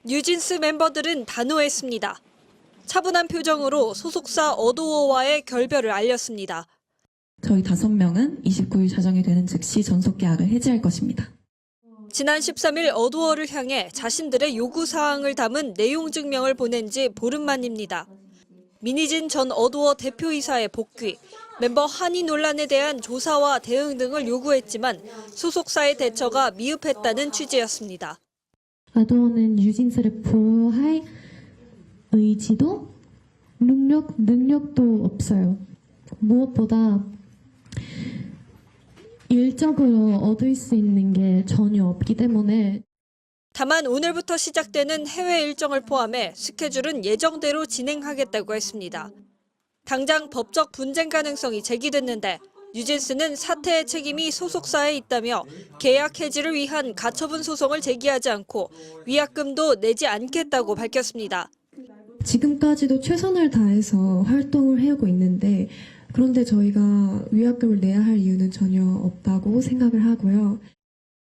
뉴진스 멤버들은 단호했습니다. 차분한 표정으로 소속사 어도어와의 결별을 알렸습니다. 저희 5명은 29일 자정이 되는 즉시 전속 계약을 해지할 것입니다. 지난 13일 어도어를 향해 자신들의 요구사항을 담은 내용 증명을 보낸 지 보름 만입니다. 민희진 전 어도어 대표이사의 복귀, 멤버 한이 논란에 대한 조사와 대응 등을 요구했지만 소속사의 대처가 미흡했다는 취지였습니다. 어도어는 뉴진스를 보호할 의지도 능력도 없어요. 무엇보다 일적으로 얻을 수 있는 게 전혀 없기 때문에. 다만 오늘부터 시작되는 해외 일정을 포함해 스케줄은 예정대로 진행하겠다고 했습니다. 당장 법적 분쟁 가능성이 제기됐는데 뉴진스는 사태의 책임이 소속사에 있다며 계약 해지를 위한 가처분 소송을 제기하지 않고 위약금도 내지 않겠다고 밝혔습니다. 지금까지도 최선을 다해서 활동을 해오고 있는데, 그런데 저희가 위약금을 내야 할 이유는 전혀 없다고 생각을 하고요.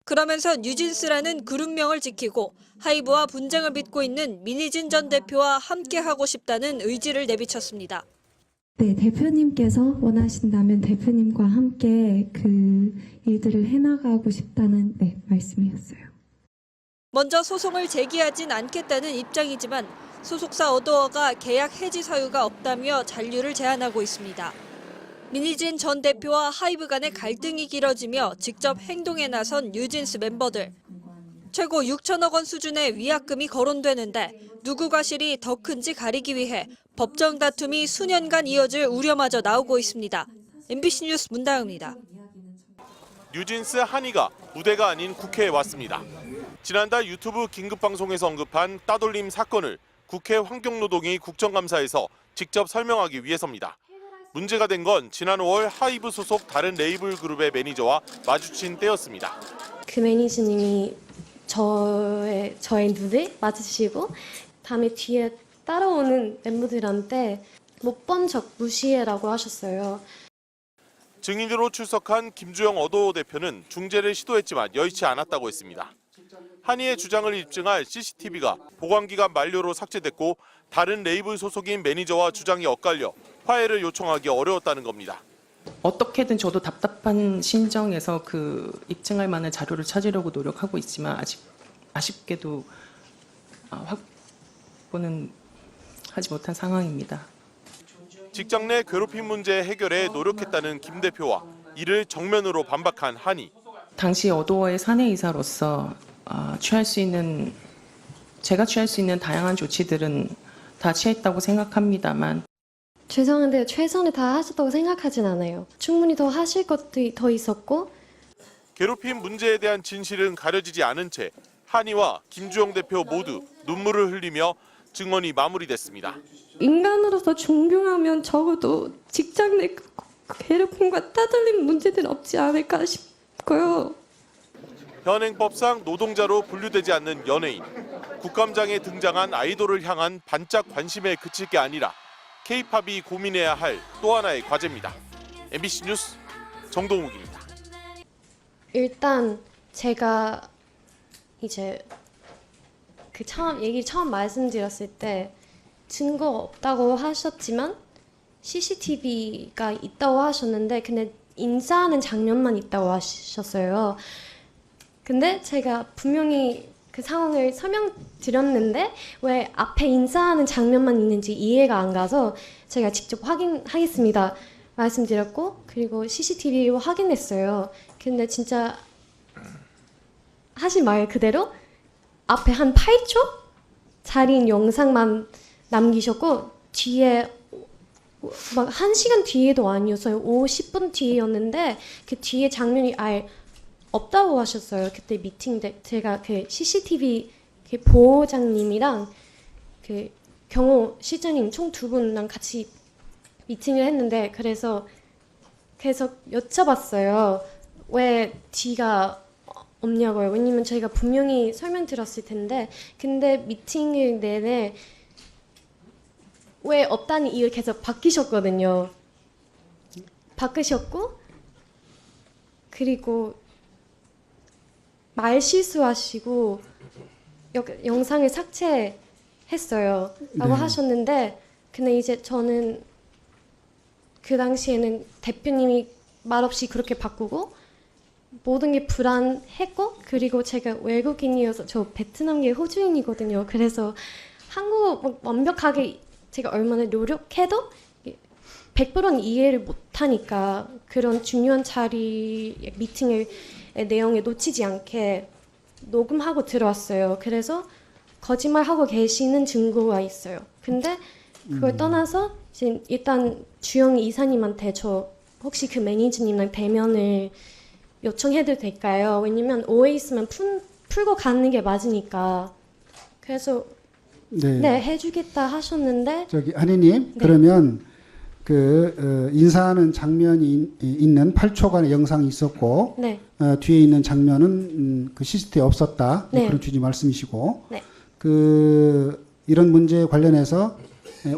그러면서 뉴진스라는 그룹명을 지키고 하이브와 분쟁을 빚고 있는 민희진 전 대표와 함께하고 싶다는 의지를 내비쳤습니다. 네, 대표님께서 원하신다면 대표님과 함께 그 일들을 해나가고 싶다는 말씀이었어요. 먼저 소송을 제기하진 않겠다는 입장이지만 소속사 어도어가 계약 해지 사유가 없다며 잔류를 제안하고 있습니다. 민희진 전 대표와 하이브 간의 갈등이 길어지며 직접 행동에 나선 뉴진스 멤버들. 최고 6천억 원 수준의 위약금이 거론되는데 누구 과실이 더 큰지 가리기 위해 법정 다툼이 수년간 이어질 우려마저 나오고 있습니다. MBC 뉴스 문다영입니다. 뉴진스 한이가 무대가 아닌 국회에 왔습니다. 지난달 유튜브 긴급방송에서 언급한 따돌림 사건을 국회 환경노동위 국정감사에서 직접 설명하기 위해서입니다. 문제가 된 건 지난 5월 하이브 소속 다른 레이블 그룹의 매니저와 마주친 때였습니다. 그 매니저님이 저의 눈을 마주치고 다음에 뒤에 따라오는 멤버들한테 못 본 척 무시해라고 하셨어요. 증인으로 출석한 김주영 어도어 대표는 중재를 시도했지만 여의치 않았다고 했습니다. 한이의 주장을 입증할 CCTV가 보관기간 만료로 삭제됐고 다른 레이블 소속인 매니저와 주장이 엇갈려 화해를 요청하기 어려웠다는 겁니다. 어떻게든 저도 답답한 심정에서 그 입증할 만한 자료를 찾으려고 노력하고 있지만 아쉽게도 확보는 하지 못한 상황입니다. 직장 내 괴롭힘 문제 해결에 노력했다는 김 대표와 이를 정면으로 반박한 한이. 당시 어도어의 사내이사로서 제가 취할 수 있는 다양한 조치들은 다 취했다고 생각합니다만 죄송한데 최선을 다 하셨다고 생각하진 않아요. 충분히 더 하실 것도 더 있었고. 괴롭힘 문제에 대한 진실은 가려지지 않은 채 한이와 김주영 대표 모두 눈물을 흘리며 증언이 마무리됐습니다. 인간으로서 존경하면 적어도 직장 내 괴롭힘과 따돌림 문제는 없지 않을까 싶고요. 현행법상 노동자로 분류되지 않는 연예인, 국감장에 등장한 아이돌을 향한 반짝 관심에 그칠 게 아니라 K-팝이 고민해야 할 또 하나의 과제입니다. MBC 뉴스 정동욱입니다. 일단 제가 이제 그 처음 말씀드렸을 때 증거 없다고 하셨지만 CCTV가 있다고 하셨는데 근데 인사하는 장면만 있다고 하셨어요. 근데 제가 분명히 그 상황을 설명드렸는데 왜 앞에 인사하는 장면만 있는지 이해가 안 가서 제가 직접 확인하겠습니다 말씀드렸고, 그리고 CCTV로 확인했어요. 근데 진짜 하신 말 그대로 앞에 한 8초 자리인 영상만 남기셨고 뒤에 막 1시간 뒤에도 아니었어요. 50분 뒤였는데 그 뒤에 장면이 아예 없다고 하셨어요. 그때 미팅 때 제가 그 CCTV 그 보호장님이랑 그 경호 실장님 총 2분랑 같이 미팅을 했는데 그래서 계속 여쭤봤어요. 왜 뒤가 없냐고요. 왜냐면 저희가 분명히 설명드렸을 텐데 근데 미팅을 내내 왜 없다는 이유를 계속 바뀌셨거든요. 바꾸셨고 그리고 말 실수하시고 영상을 삭제했어요. 라고 네. 하셨는데 근데 이제 저는 그 당시에는 대표님이 말없이 그렇게 바꾸고 모든 게 불안했고 그리고 제가 외국인이어서 저 베트남계 호주인이거든요. 그래서 한국어 완벽하게 제가 얼마나 노력해도 100%는 이해를 못하니까 그런 중요한 자리 미팅의 내용에 놓치지 않게 녹음하고 들어왔어요. 그래서 거짓말하고 계시는 증거가 있어요. 근데 그걸 떠나서 이제 일단 주영 이사님한테 저 혹시 그 매니저님랑 대면을 요청해도 될까요? 왜냐면 오해 있으면 풀고 가는 게 맞으니까. 그래서 네, 해주겠다 하셨는데 저기 한희님, 네. 그러면 그 인사하는 장면이 있는 8초간의 영상이 있었고 네, 뒤에 있는 장면은 그 CCTV에 없었다. 네. 그런 취지 말씀이시고 네. 그 이런 문제에 관련해서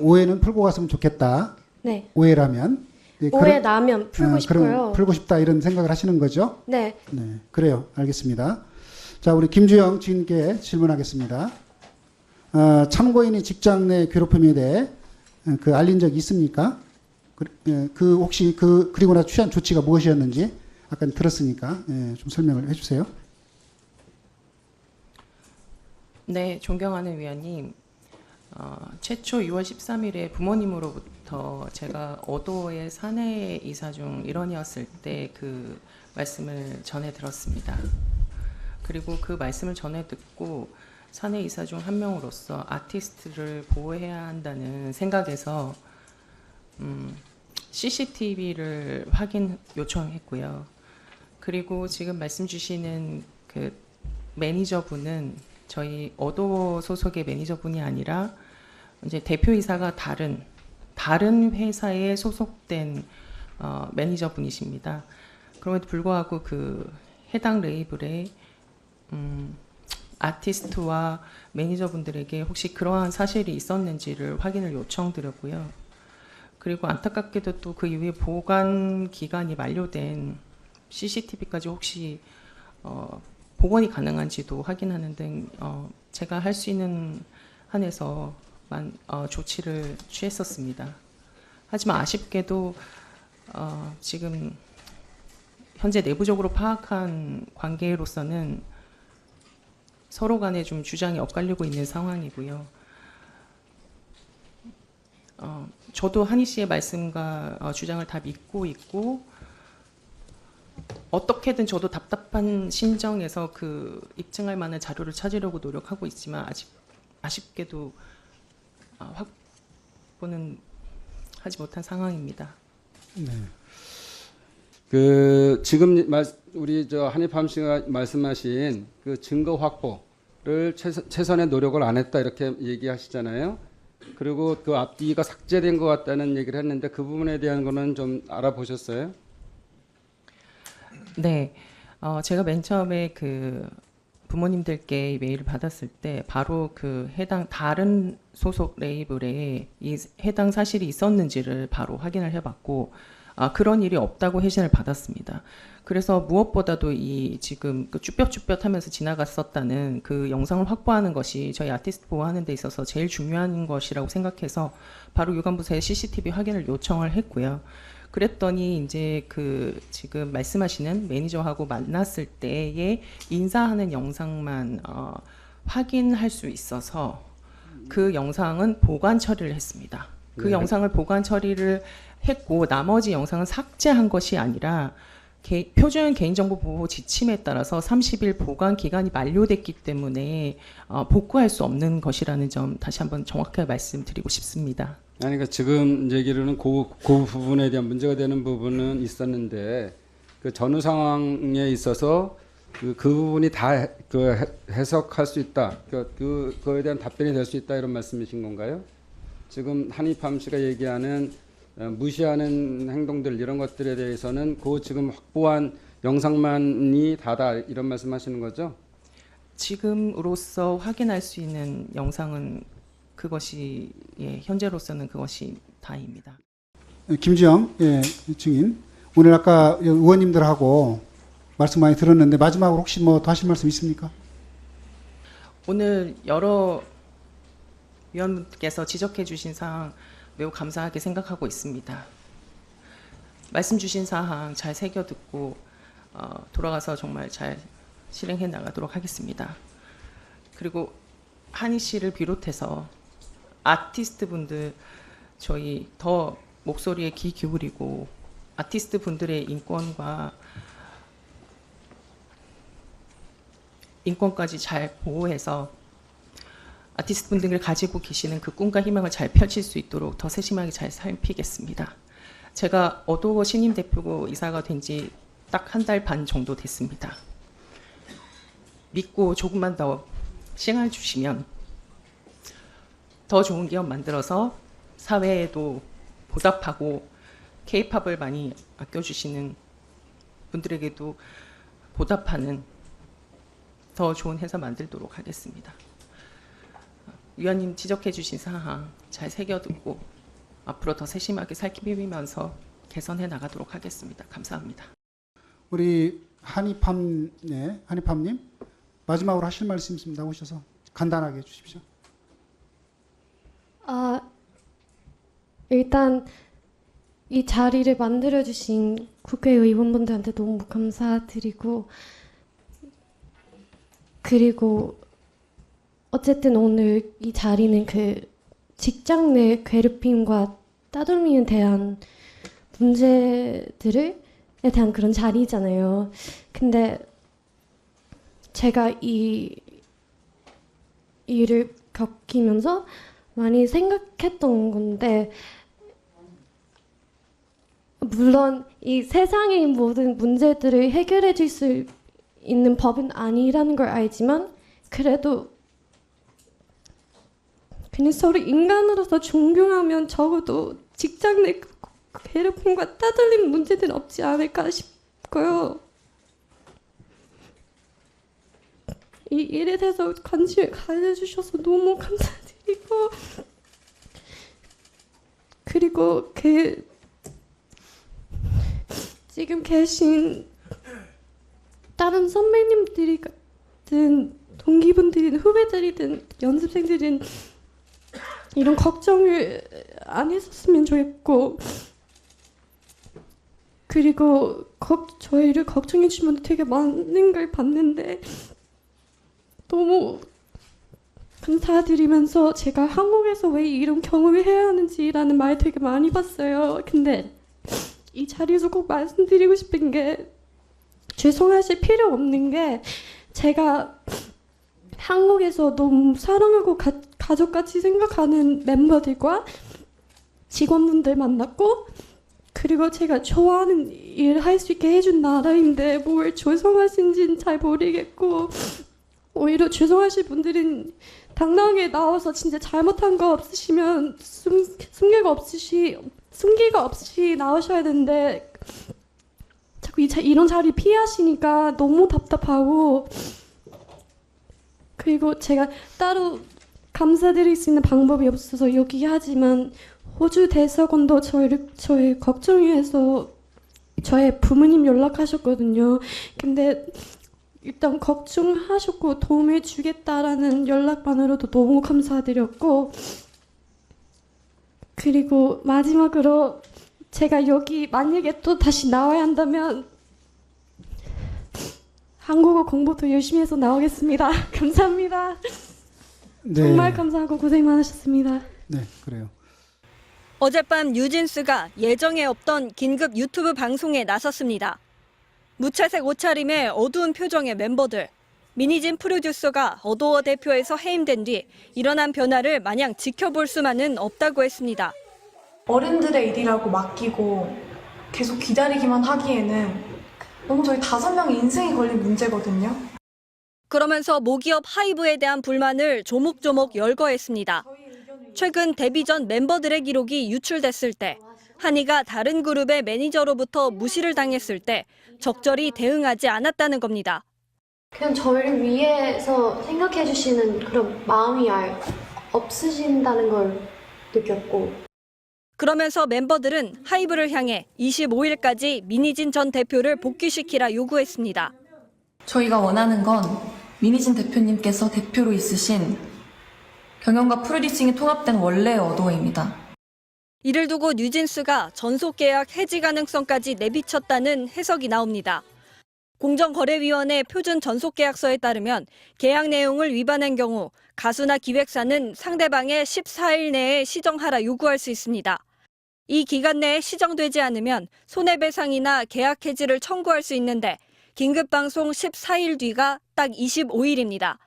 오해는 풀고 갔으면 좋겠다. 네. 오해라면 네, 오해 나면 풀고 그럼 싶어요. 풀고 싶다 이런 생각을 하시는 거죠? 네, 네, 그래요. 알겠습니다. 자, 우리 김주영 주인께 질문하겠습니다. 참고인이 직장 내 괴롭힘에 대해 그 알린 적이 있습니까? 그 혹시 그리고 나 취한 조치가 무엇이었는지 아까 들었으니까 좀 설명을 해주세요. 네, 존경하는 위원님. 최초 6월 13일에 부모님으로부터 제가 어도의 사내 이사 중 일원이었을 때 그 말씀을 전해 들었습니다. 그리고 그 말씀을 전해 듣고 사내 이사 중 한 명으로서 아티스트를 보호해야 한다는 생각에서 CCTV를 확인 요청했고요. 그리고 지금 말씀 주시는 그 매니저분은 저희 어도 소속의 매니저분이 아니라 이제 대표이사가 다른 회사에 소속된 매니저분이십니다. 그럼에도 불구하고 그 해당 레이블의 아티스트와 매니저분들에게 혹시 그러한 사실이 있었는지를 확인을 요청드렸고요. 그리고 안타깝게도 또 그 이후에 보관 기간이 만료된 CCTV까지 혹시 복원이 가능한지도 확인하는 등 제가 할 수 있는 한에서만 조치를 취했었습니다. 하지만 아쉽게도 지금 현재 내부적으로 파악한 관계로서는 서로 간에 좀 주장이 엇갈리고 있는 상황이고요. 저도 한희 씨의 말씀과 주장을 다 믿고 있고 어떻게든 저도 답답한 심정에서 그 입증할 만한 자료를 찾으려고 노력하고 있지만 아쉽게도 확보는 하지 못한 상황입니다. 네. 그 지금 우리 저 한희팜 씨가 말씀하신 그 증거 확보를 최선의 노력을 안 했다 이렇게 얘기하시잖아요. 그리고 그 앞뒤가 삭제된 것 같다는 얘기를 했는데 그 부분에 대한 거는 좀 알아보셨어요? 네, 제가 맨 처음에 그 부모님들께 메일을 받았을 때 바로 그 해당 다른 소속 레이블에 이 해당 사실이 있었는지를 바로 확인을 해봤고 그런 일이 없다고 회신을 받았습니다. 그래서 무엇보다도 이 지금 그 쭈뼛쭈뼛하면서 지나갔었다는 그 영상을 확보하는 것이 저희 아티스트 보호하는 데 있어서 제일 중요한 것이라고 생각해서 바로 유관부서에 CCTV 확인을 요청을 했고요. 그랬더니 이제 그 지금 말씀하시는 매니저하고 만났을 때에 인사하는 영상만 확인할 수 있어서 그 영상은 보관 처리를 했습니다. 그 네. 영상을 보관 처리를 했고 나머지 영상은 삭제한 것이 아니라 표준 개인정보 보호 지침에 따라서 30일 보관 기간이 만료됐기 때문에 복구할 수 없는 것이라는 점 다시 한번 정확하게 말씀드리고 싶습니다. 아니, 그러니까 지금 얘기로는 그 부분에 대한 문제가 되는 부분은 있었는데 그 전후 상황에 있어서 그 부분이 다 그 해석할 수 있다. 그거에 대한 답변이 될 수 있다 이런 말씀이신 건가요? 지금 한희팜 씨가 얘기하는 무시하는 행동들 이런 것들에 대해서는 그 지금 확보한 영상만이 다다 이런 말씀하시는 거죠? 지금으로서 확인할 수 있는 영상은 그것이 현재로서는 그것이 다입니다. 김주영 증인, 오늘 아까 의원님들하고 말씀 많이 들었는데 마지막으로 혹시 뭐 더 하실 말씀 있습니까? 오늘 여러 위원분께서 지적해 주신 사항 매우 감사하게 생각하고 있습니다. 말씀 주신 사항 잘 새겨 듣고 돌아가서 정말 잘 실행해 나가도록 하겠습니다. 그리고 한희 씨를 비롯해서 아티스트 분들 저희 더 목소리에 귀 기울이고 아티스트 분들의 인권까지 잘 보호해서 아티스트 분들이 가지고 계시는 그 꿈과 희망을 잘 펼칠 수 있도록 더 세심하게 잘 살피겠습니다. 제가 어도어 신임 대표 이사가 된 지 딱 한 달 반 정도 됐습니다. 믿고 조금만 더 시간을 주시면 더 좋은 기업 만들어서 사회에도 보답하고 K-팝을 많이 아껴주시는 분들에게도 보답하는 더 좋은 회사 만들도록 하겠습니다. 위원님 지적해 주신 사항 잘 새겨듣고 앞으로 더 세심하게 살피면서 개선해 나가도록 하겠습니다. 감사합니다. 우리 한이팜님 마지막으로 하실 말씀 있습니다. 오셔서 간단하게 해주십시오. 일단 이 자리를 만들어주신 국회의원분들한테 너무 감사드리고, 그리고 어쨌든 오늘 이 자리는 그 직장 내 괴롭힘과 따돌림에 대한 문제들에 대한 그런 자리잖아요. 근데 제가 이 일을 겪으면서 많이 생각했던 건데, 물론 이 세상의 모든 문제들을 해결해 줄 수 있는 법은 아니라는 걸 알지만, 그래도 그냥 서로 인간으로서 존경하면 적어도 직장 내 괴롭힘과 따돌림 문제는 없지 않을까 싶고요. 이 일에 대해서 관심을 가져주셔서 너무 감사드리고, 그리고 지금 계신 다른 선배님들이든 동기분들이든 후배들이든 연습생들은 이런 걱정을 안 했었으면 좋겠고, 그리고 저희를 걱정해 주신 분들 되게 많은 걸 봤는데 너무 감사드리면서, 제가 한국에서 왜 이런 경험을 해야 하는지라는 말 되게 많이 봤어요. 근데 이 자리에서 꼭 말씀드리고 싶은 게, 죄송하실 필요 없는 게, 제가 한국에서 너무 사랑하고 가족같이 생각하는 멤버들과 직원분들 만났고, 그리고 제가 좋아하는 일 할 수 있게 해준 나라인데 뭘 죄송하신지는 잘 모르겠고, 오히려 죄송하실 분들은 당당하게 나와서 진짜 잘못한 거 없으시면 숨기가 없이 나오셔야 되는데, 자꾸 이런 자리 피하시니까 너무 답답하고, 그리고 제가 따로 감사드릴 수 있는 방법이 없어서 여기 하지만, 호주 대사관도 저희 걱정해서 저의 부모님 연락하셨거든요. 근데 일단 걱정하셨고 도움을 주겠다라는 연락만으로도 너무 감사드렸고, 그리고 마지막으로 제가 여기 만약에 또 다시 나와야 한다면 한국어 공부도 열심히 해서 나오겠습니다. 감사합니다. 네. 정말 감사하고 고생 많으셨습니다. 네, 그래요. 어젯밤 뉴진스가 예정에 없던 긴급 유튜브 방송에 나섰습니다. 무채색 옷차림의 어두운 표정의 멤버들. 민희진 프로듀서가 어도어 대표에서 해임된 뒤 일어난 변화를 마냥 지켜볼 수만은 없다고 했습니다. 어른들의 일이라고 맡기고 계속 기다리기만 하기에는 너무 저희 5명의 인생이 걸린 문제거든요. 그러면서 모기업 하이브에 대한 불만을 조목조목 열거했습니다. 최근 데뷔 전 멤버들의 기록이 유출됐을 때, 한이가 다른 그룹의 매니저로부터 무시를 당했을 때 적절히 대응하지 않았다는 겁니다. 그냥 저를 위해서 생각해 주시는 그런 마음이 없으신다는 걸 느꼈고, 그러면서 멤버들은 하이브를 향해 25일까지 민희진 전 대표를 복귀시키라 요구했습니다. 저희가 원하는 건 민희진 대표님께서 대표로 있으신 경영과 프로듀싱이 통합된 원래의 어도어입니다. 이를 두고 뉴진스가 전속계약 해지 가능성까지 내비쳤다는 해석이 나옵니다. 공정거래위원회 표준 전속계약서에 따르면 계약 내용을 위반한 경우 가수나 기획사는 상대방의 14일 내에 시정하라 요구할 수 있습니다. 이 기간 내에 시정되지 않으면 손해배상이나 계약 해지를 청구할 수 있는데 긴급방송 14일 뒤가 딱 25일입니다.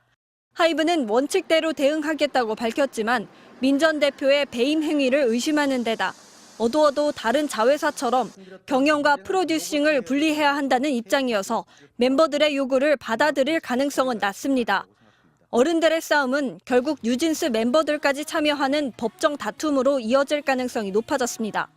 하이브는 원칙대로 대응하겠다고 밝혔지만 민 전 대표의 배임 행위를 의심하는 데다 어두어도 다른 자회사처럼 경영과 프로듀싱을 분리해야 한다는 입장이어서 멤버들의 요구를 받아들일 가능성은 낮습니다. 어른들의 싸움은 결국 뉴진스 멤버들까지 참여하는 법정 다툼으로 이어질 가능성이 높아졌습니다.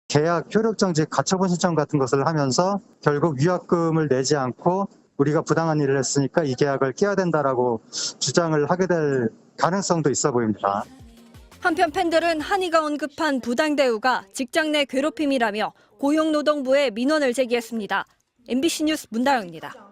계약 효력정지 가처분 신청 같은 것을 하면서 결국 위약금을 내지 않고 우리가 부당한 일을 했으니까 이 계약을 깨야 된다라고 주장을 하게 될 가능성도 있어 보입니다. 한편 팬들은 한이가 언급한 부당 대우가 직장 내 괴롭힘이라며 고용노동부에 민원을 제기했습니다. MBC 뉴스 문다영입니다.